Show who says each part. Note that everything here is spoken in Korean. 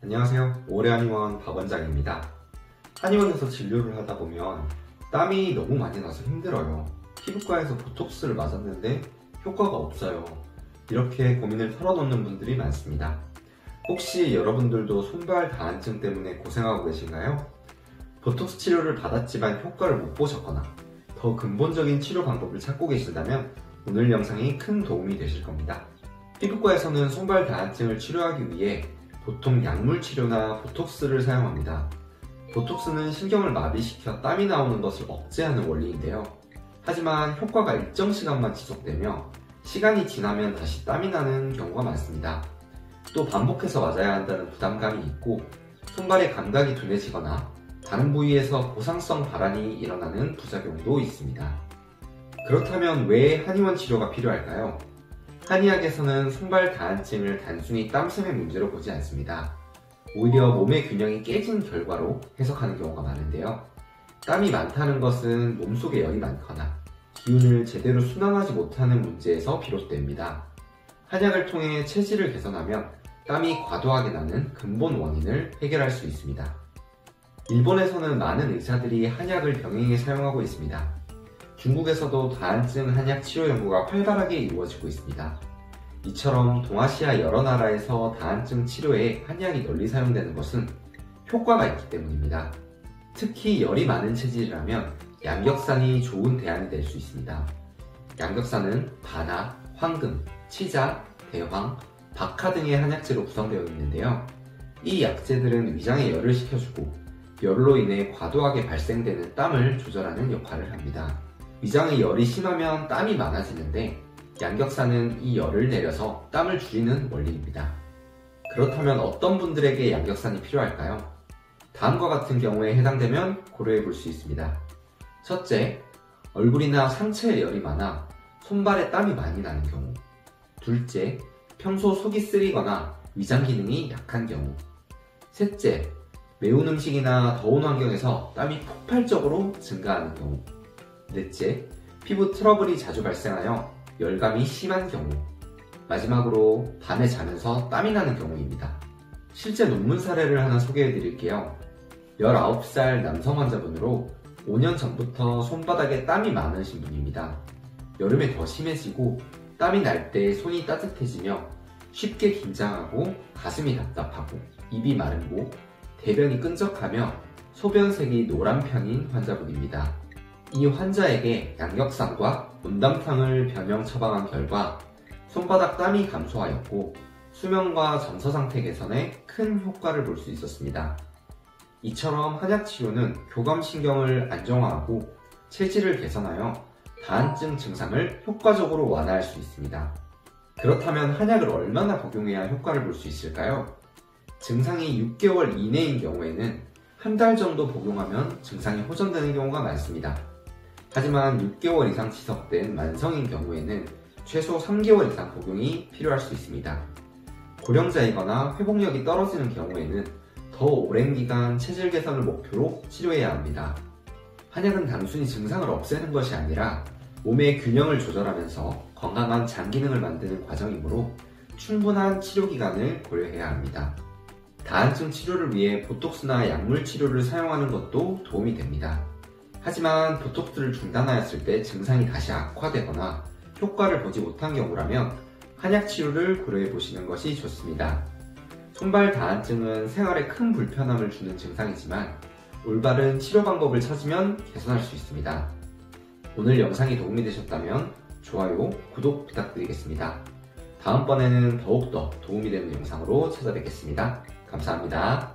Speaker 1: 안녕하세요. 올해 한의원 박 원장입니다. 한의원에서 진료를 하다 보면 땀이 너무 많이 나서 힘들어요. 피부과에서 보톡스를 맞았는데 효과가 없어요. 이렇게 고민을 털어놓는 분들이 많습니다. 혹시 여러분들도 손발 다한증 때문에 고생하고 계신가요? 보톡스 치료를 받았지만 효과를 못 보셨거나 더 근본적인 치료 방법을 찾고 계신다면 오늘 영상이 큰 도움이 되실 겁니다. 피부과에서는 손발 다한증을 치료하기 위해 보통 약물 치료나 보톡스를 사용합니다. 보톡스는 신경을 마비시켜 땀이 나오는 것을 억제하는 원리인데요. 하지만 효과가 일정 시간만 지속되며 시간이 지나면 다시 땀이 나는 경우가 많습니다. 또 반복해서 맞아야 한다는 부담감이 있고 손발의 감각이 둔해지거나 다른 부위에서 보상성 발환이 일어나는 부작용도 있습니다. 그렇다면 왜 한의원 치료가 필요할까요? 한의학에서는 손발 다한증을 단순히 땀샘의 문제로 보지 않습니다. 오히려 몸의 균형이 깨진 결과로 해석하는 경우가 많은데요. 땀이 많다는 것은 몸속에 열이 많거나 기운을 제대로 순환하지 못하는 문제에서 비롯됩니다. 한약을 통해 체질을 개선하면 땀이 과도하게 나는 근본 원인을 해결할 수 있습니다. 일본에서는 많은 의사들이 한약을 병행해 사용하고 있습니다. 중국에서도 다한증 한약 치료 연구가 활발하게 이루어지고 있습니다. 이처럼 동아시아 여러 나라에서 다한증 치료에 한약이 널리 사용되는 것은 효과가 있기 때문입니다. 특히 열이 많은 체질이라면 양격산이 좋은 대안이 될 수 있습니다. 양격산은 바나, 황금, 치자, 대황, 박하 등의 한약재로 구성되어 있는데요. 이 약재들은 위장에 열을 식혀주고 열로 인해 과도하게 발생되는 땀을 조절하는 역할을 합니다. 위장의 열이 심하면 땀이 많아지는데 양격산은 이 열을 내려서 땀을 줄이는 원리입니다. 그렇다면 어떤 분들에게 양격산이 필요할까요? 다음과 같은 경우에 해당되면 고려해 볼 수 있습니다. 첫째, 얼굴이나 상체에 열이 많아 손발에 땀이 많이 나는 경우. 둘째, 평소 속이 쓰리거나 위장 기능이 약한 경우. 셋째, 매운 음식이나 더운 환경에서 땀이 폭발적으로 증가하는 경우. 넷째, 피부 트러블이 자주 발생하여 열감이 심한 경우. 마지막으로 밤에 자면서 땀이 나는 경우입니다. 실제 논문 사례를 하나 소개해 드릴게요. 19살 남성 환자분으로 5년 전부터 손바닥에 땀이 많으신 분입니다. 여름에 더 심해지고 땀이 날 때 손이 따뜻해지며 쉽게 긴장하고 가슴이 답답하고 입이 마르고 대변이 끈적하며 소변색이 노란 편인 환자분입니다. 이 환자에게 양격산과 문담탕을 변형 처방한 결과 손바닥 땀이 감소하였고 수면과 정서 상태 개선에 큰 효과를 볼 수 있었습니다. 이처럼 한약 치료는 교감신경을 안정화하고 체질을 개선하여 다한증 증상을 효과적으로 완화할 수 있습니다. 그렇다면 한약을 얼마나 복용해야 효과를 볼 수 있을까요? 증상이 6개월 이내인 경우에는 한 달 정도 복용하면 증상이 호전되는 경우가 많습니다. 하지만 6개월 이상 지속된 만성인 경우에는 최소 3개월 이상 복용이 필요할 수 있습니다. 고령자이거나 회복력이 떨어지는 경우에는 더 오랜 기간 체질 개선을 목표로 치료해야 합니다. 한약은 단순히 증상을 없애는 것이 아니라 몸의 균형을 조절하면서 건강한 장 기능을 만드는 과정이므로 충분한 치료 기간을 고려해야 합니다. 다한증 치료를 위해 보톡스나 약물 치료를 사용하는 것도 도움이 됩니다. 하지만 보톡스를 중단하였을 때 증상이 다시 악화되거나 효과를 보지 못한 경우라면 한약 치료를 고려해 보시는 것이 좋습니다. 손발 다한증은 생활에 큰 불편함을 주는 증상이지만 올바른 치료 방법을 찾으면 개선할 수 있습니다. 오늘 영상이 도움이 되셨다면 좋아요, 구독 부탁드리겠습니다. 다음번에는 더욱더 도움이 되는 영상으로 찾아뵙겠습니다. 감사합니다.